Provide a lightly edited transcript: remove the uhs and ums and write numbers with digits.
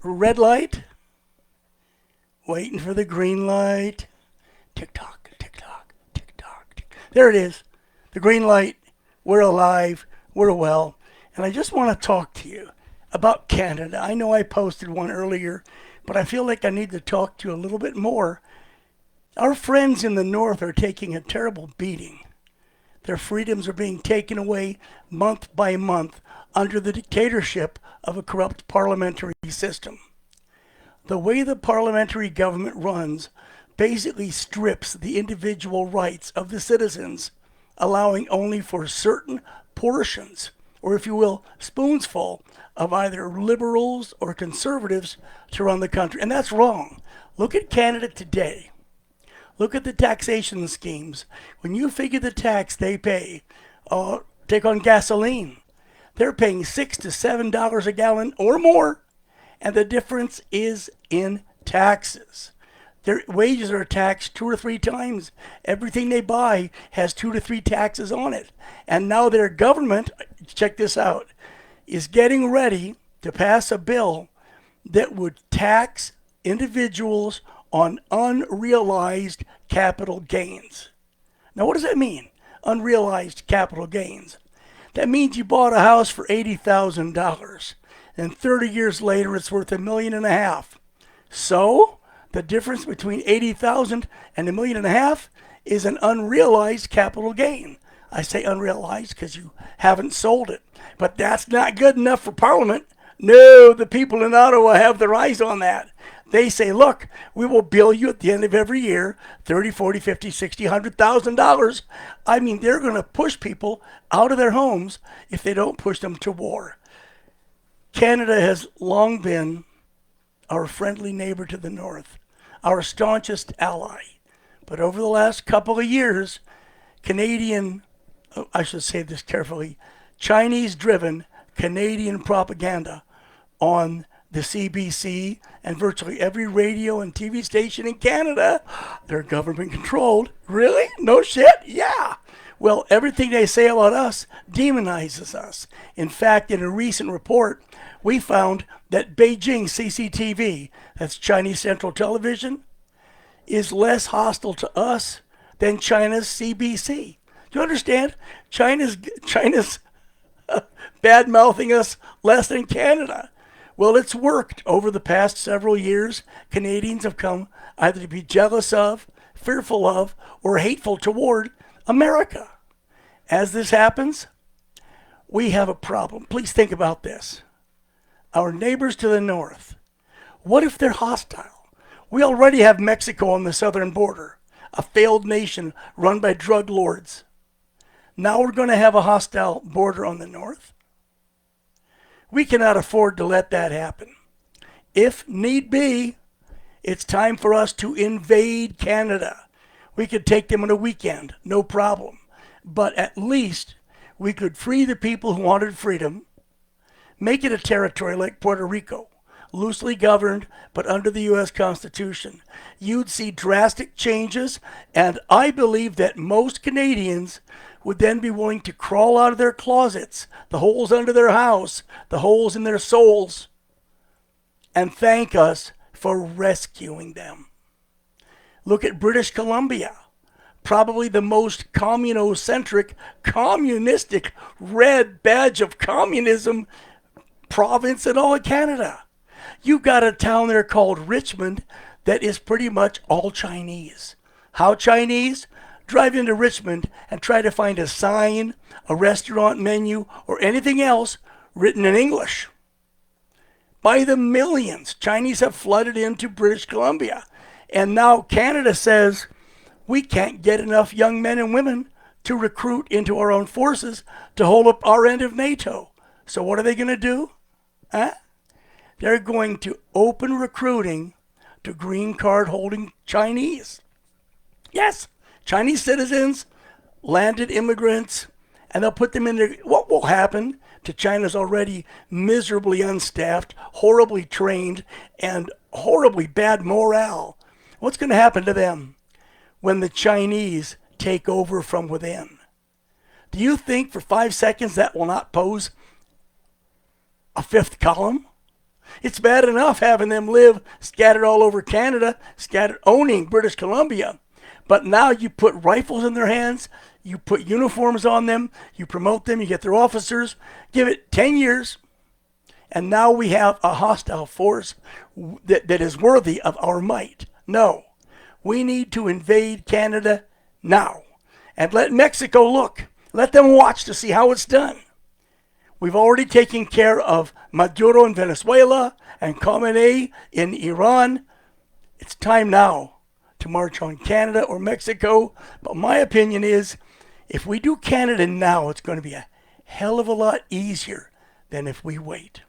Red light, waiting for the green light. Tick tock, tick tock, tick tock. Tick. There it is. The green light. We're alive. We're well. And I just want to talk to you about Canada. I know I posted one earlier, but I feel like I need to talk to you a little bit more. Our friends in the North are taking a terrible beating. Their freedoms are being taken away month by month under the dictatorship of a corrupt parliamentary system. The way the parliamentary government runs basically strips the individual rights of the citizens, allowing only for certain portions, or if you will, spoonsful, of either liberals or conservatives to run the country. And that's wrong. Look at Canada today. Look at the taxation schemes. When you figure the tax they pay, take on gasoline, they're paying $6 to $7 a gallon or more, and the difference is in taxes. Their wages are taxed 2 or 3 times. Everything they buy has 2 to 3 taxes on it. And now their government, check this out, is getting ready to pass a bill that would tax individuals on unrealized capital gains. Now, what does that mean? Unrealized capital gains. That means you bought a house for $80,000, and 30 years later it's worth $1.5 million. So, the difference between $80,000 and $1.5 million is an unrealized capital gain. I say unrealized because you haven't sold it. But that's not good enough for Parliament. No, the people in Ottawa have their eyes on that. They say, look, we will bill you at the end of every year $30, $40, $50, $60, $100,000. I mean, they're going to push people out of their homes if they don't push them to war. Canada has long been our friendly neighbor to the north, our staunchest ally. But over the last couple of years, I should say this carefully, Chinese-driven Canadian propaganda on the CBC and virtually every radio and TV station in Canada, they're government controlled. Really? No shit? Yeah. Well, everything they say about us demonizes us. In fact, in a recent report, we found that Beijing CCTV, that's Chinese Central Television, is less hostile to us than China's CBC. Do you understand? China's bad-mouthing us less than Canada. Well, it's worked over the past several years. Canadians have come either to be jealous of, fearful of, or hateful toward America. As this happens, we have a problem. Please think about this. Our neighbors to the north, what if they're hostile? We already have Mexico on the southern border, a failed nation run by drug lords. Now we're going to have a hostile border on the north. We cannot afford to let that happen. If need be, it's time for us to invade Canada. We could take them on a weekend, no problem. But at least we could free the people who wanted freedom, make it a territory like Puerto Rico, loosely governed, but under the U.S. Constitution. You'd see drastic changes, and I believe that most Canadians would then be willing to crawl out of their closets, the holes under their house, the holes in their souls, and thank us for rescuing them. Look at British Columbia, probably the most communocentric, communistic, red badge of communism province in all of Canada. You've got a town there called Richmond that is pretty much all Chinese. How Chinese? Drive into Richmond and try to find a sign, a restaurant menu, or anything else written in English. By the millions, Chinese have flooded into British Columbia. And now Canada says, we can't get enough young men and women to recruit into our own forces to hold up our end of NATO. So what are they going to do? They're going to open recruiting to green card holding Chinese. Yes, Chinese citizens, landed immigrants, and they'll put them in there. What will happen to China's already miserably unstaffed, horribly trained, and horribly bad morale? What's going to happen to them when the Chinese take over from within? Do you think for 5 seconds that will not pose a fifth column? It's bad enough having them live scattered all over Canada, scattered owning British Columbia. But now you put rifles in their hands, you put uniforms on them, you promote them, you get their officers, give it 10 years, and now we have a hostile force that is worthy of our might. No, we need to invade Canada now and let Mexico look. Let them watch to see how it's done. We've already taken care of Maduro in Venezuela and Khamenei in Iran. It's time now to march on Canada or Mexico. But my opinion is, if we do Canada now, it's going to be a hell of a lot easier than if we wait.